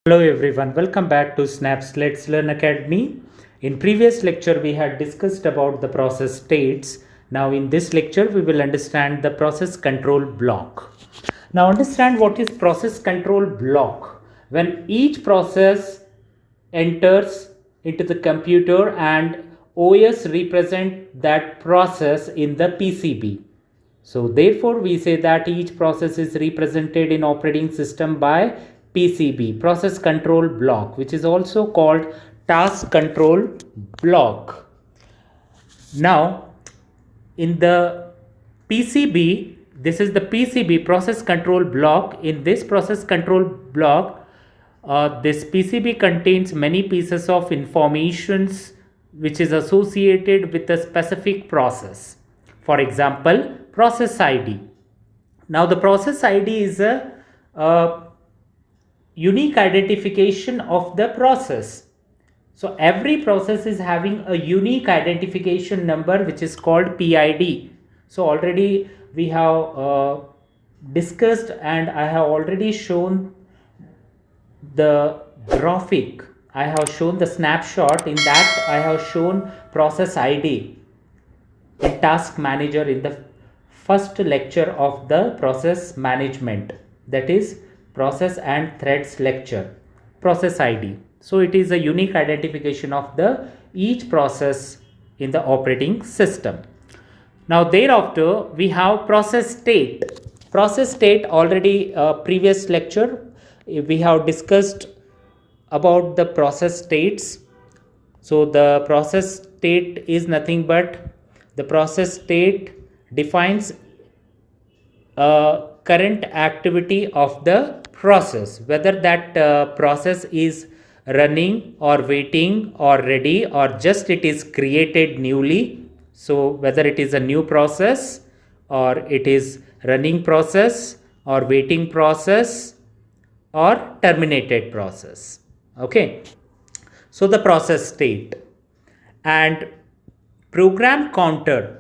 Hello everyone, welcome back to Snap's Let's Learn Academy. In previous lecture we had discussed about the process states. Now in this lecture we will understand the process control block. Now understand what is process control block. When each process enters into the computer and OS represent that process in the PCB. So therefore we say that each process is represented in operating system by PCB, process control block, which is also called task control block. Now in the PCB, this is the PCB, process control block. In this process control block, this PCB contains many pieces of informations which is associated with a specific process. For example, process ID. Now the process ID is a unique identification of the process. So every process is having a unique identification number which is called PID. So already we have discussed, and I have already shown the graphic. I have shown the snapshot. In that I have shown process ID in task manager in the first lecture of the process management, that is process and threads lecture. Process ID, so it is a unique identification of the each process in the operating system. Now thereafter we have process state. Process state, already previous lecture we have discussed about the process states. So the process state is nothing but the process state defines current activity of the process, whether that process is running or waiting or ready or just it is created newly. So whether it is a new process or it is running process or waiting process or terminated process. Okay, so the process state and program counter.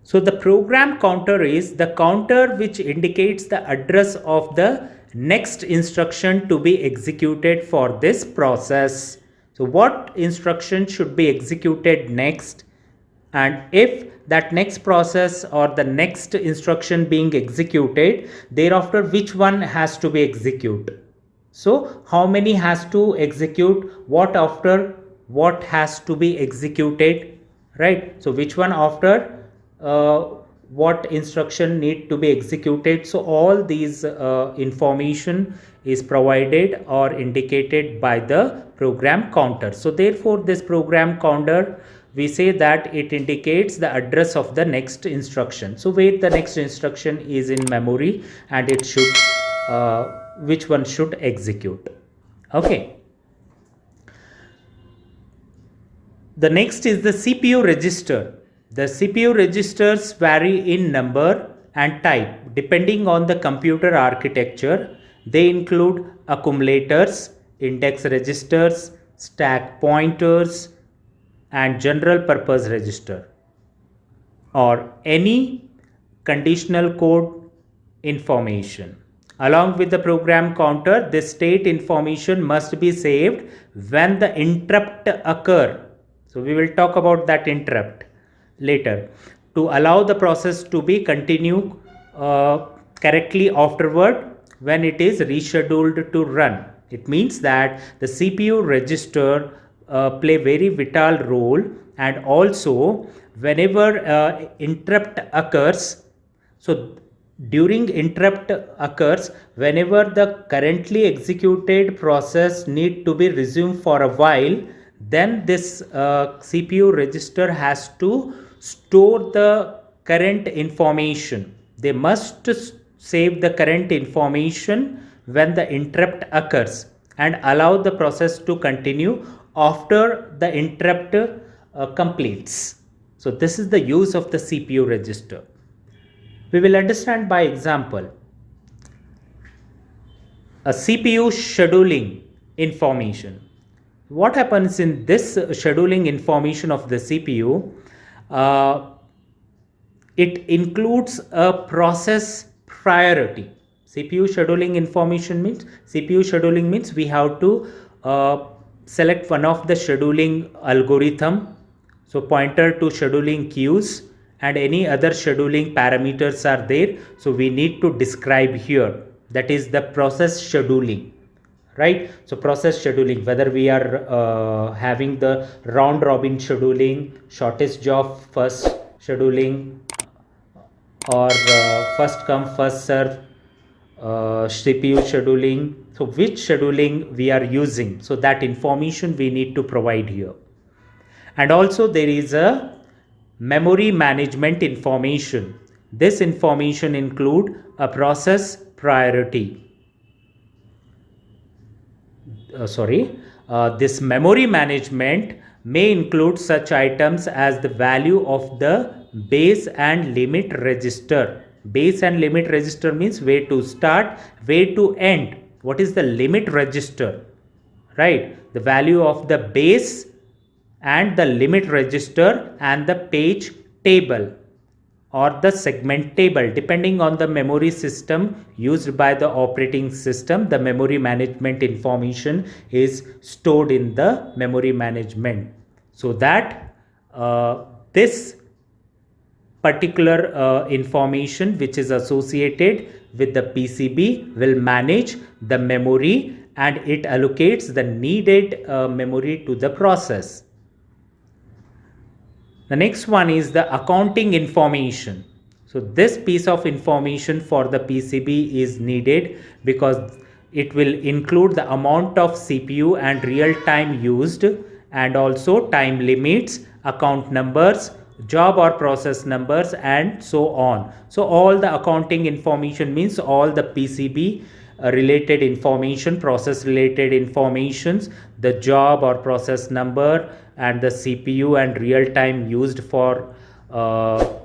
So the program counter is the counter which indicates the address of the next instruction to be executed for this process. So what instruction should be executed next, and if that next process or the next instruction being executed, thereafter which one has to be executed. So how many has to execute, what after what has to be executed, right? So which one after what instruction need to be executed. So all these information is provided or indicated by the program counter. So therefore this program counter, we say that it indicates the address of the next instruction. So where the next instruction is in memory and it should which one should execute. Okay, the next is the CPU register. The CPU registers vary in number and type depending on the computer architecture. They include accumulators, index registers, stack pointers, and general purpose register, or any conditional code information. Along with the program counter, the state information must be saved when the interrupt occur. So we will talk about that interrupt later, to allow the process to be continue correctly afterward when it is rescheduled to run. It means that the CPU register play very vital role, and also whenever interrupt occurs, so during interrupt occurs, whenever the currently executed process need to be resumed for a while, then this CPU register has to store the current information. They must save the current information when the interrupt occurs and allow the process to continue after the interrupt completes. So this is the use of the CPU register. We will understand by example. A CPU scheduling information. What happens in this scheduling information of the CPU? It includes a process priority. CPU scheduling information means CPU scheduling means we have to select one of the scheduling algorithm. So pointer to scheduling queues and any other scheduling parameters are there. So we need to describe here. That is the process scheduling, right? So process scheduling, whether we are having the round robin scheduling, shortest job first scheduling, or first come first serve CPU scheduling. So which scheduling we are using, so that information we need to provide here. And also there is a memory management information. This information include a process priority. This memory management may include such items as the value of the base and limit register. Base and limit register means where to start, where to end. What is the limit register? Right? The value of the base and the limit register and the page table or the segment table, depending on the memory system used by the operating system. The memory management information is stored in the memory management, so that this particular information which is associated with the PCB will manage the memory, and it allocates the needed memory to the process. The next one is the accounting information. So this piece of information for the PCB is needed because it will include the amount of CPU and real time used, and also time limits, account numbers, job or process numbers, and so on. So all the accounting information means all the PCB related information, process related informations, the job or process number, and the CPU and real time used for the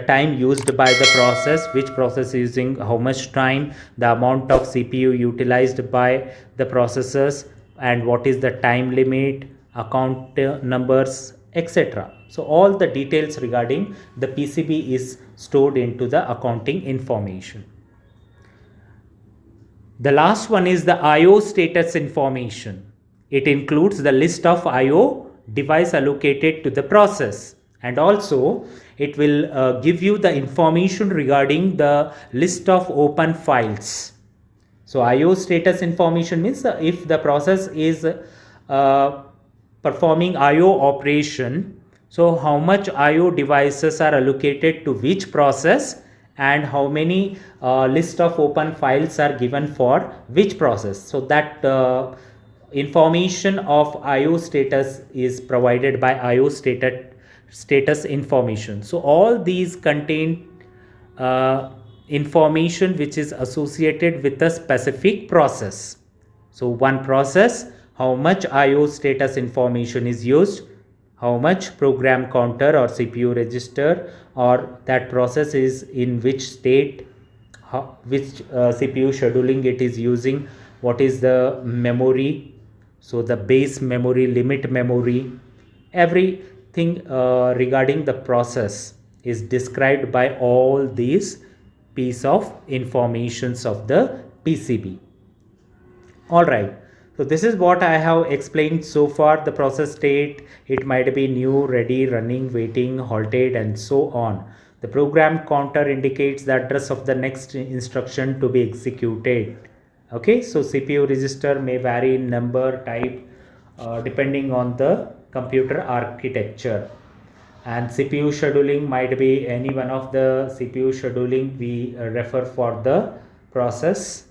time used by the process, which process is using how much time, the amount of CPU utilized by the processors, and what is the time limit, account numbers, etc. So all the details regarding the PCB is stored into the accounting information. The last one is the IO status information. It includes the list of IO device allocated to the process, and also it will give you the information regarding the list of open files. So IO status information means if the process is performing IO operation, so how much IO devices are allocated to which process, and how many list of open files are given for which process. So that information of IO status is provided by IO status information. So all these contain information which is associated with a specific process. So one process, how much IO status information is used, how much program counter or CPU register, or that process is in which state, which CPU scheduling it is using, what is the memory, so the base memory, limit memory, everything regarding the process is described by all these piece of informations of the PCB. All right. So this is what I have explained so far. The process state, it might be new, ready, running, waiting, halted, and so on. The program counter indicates the address of the next instruction to be executed. Okay, so CPU register may vary in number, type, depending on the computer architecture. And CPU scheduling might be any one of the CPU scheduling we refer for the process.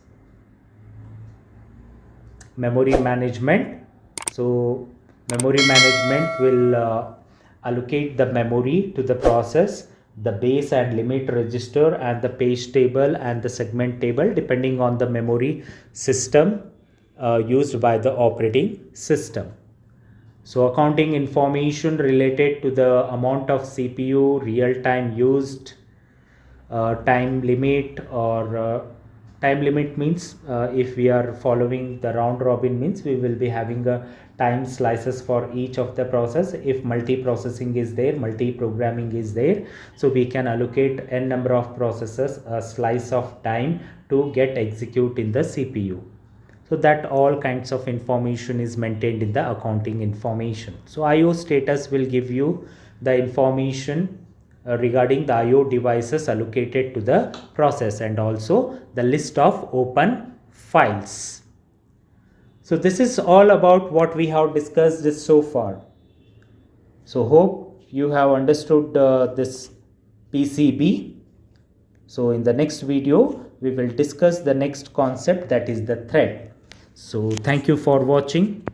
Memory management. So memory management will allocate the memory to the process, the base and limit register, and the page table and the segment table, depending on the memory system used by the operating system. So accounting information related to the amount of CPU, real time used, time limit, or time limit means if we are following the round robin means we will be having a time slices for each of the process. If multi-processing is there, multi-programming is there, so we can allocate n number of processes a slice of time to get execute in the CPU. So that all kinds of information is maintained in the accounting information. So IO status will give you the information regarding the IO devices allocated to the process and also the list of open files. So this is all about what we have discussed this so far. So hope you have understood this PCB. So in the next video we will discuss the next concept, that is the thread. So thank you for watching.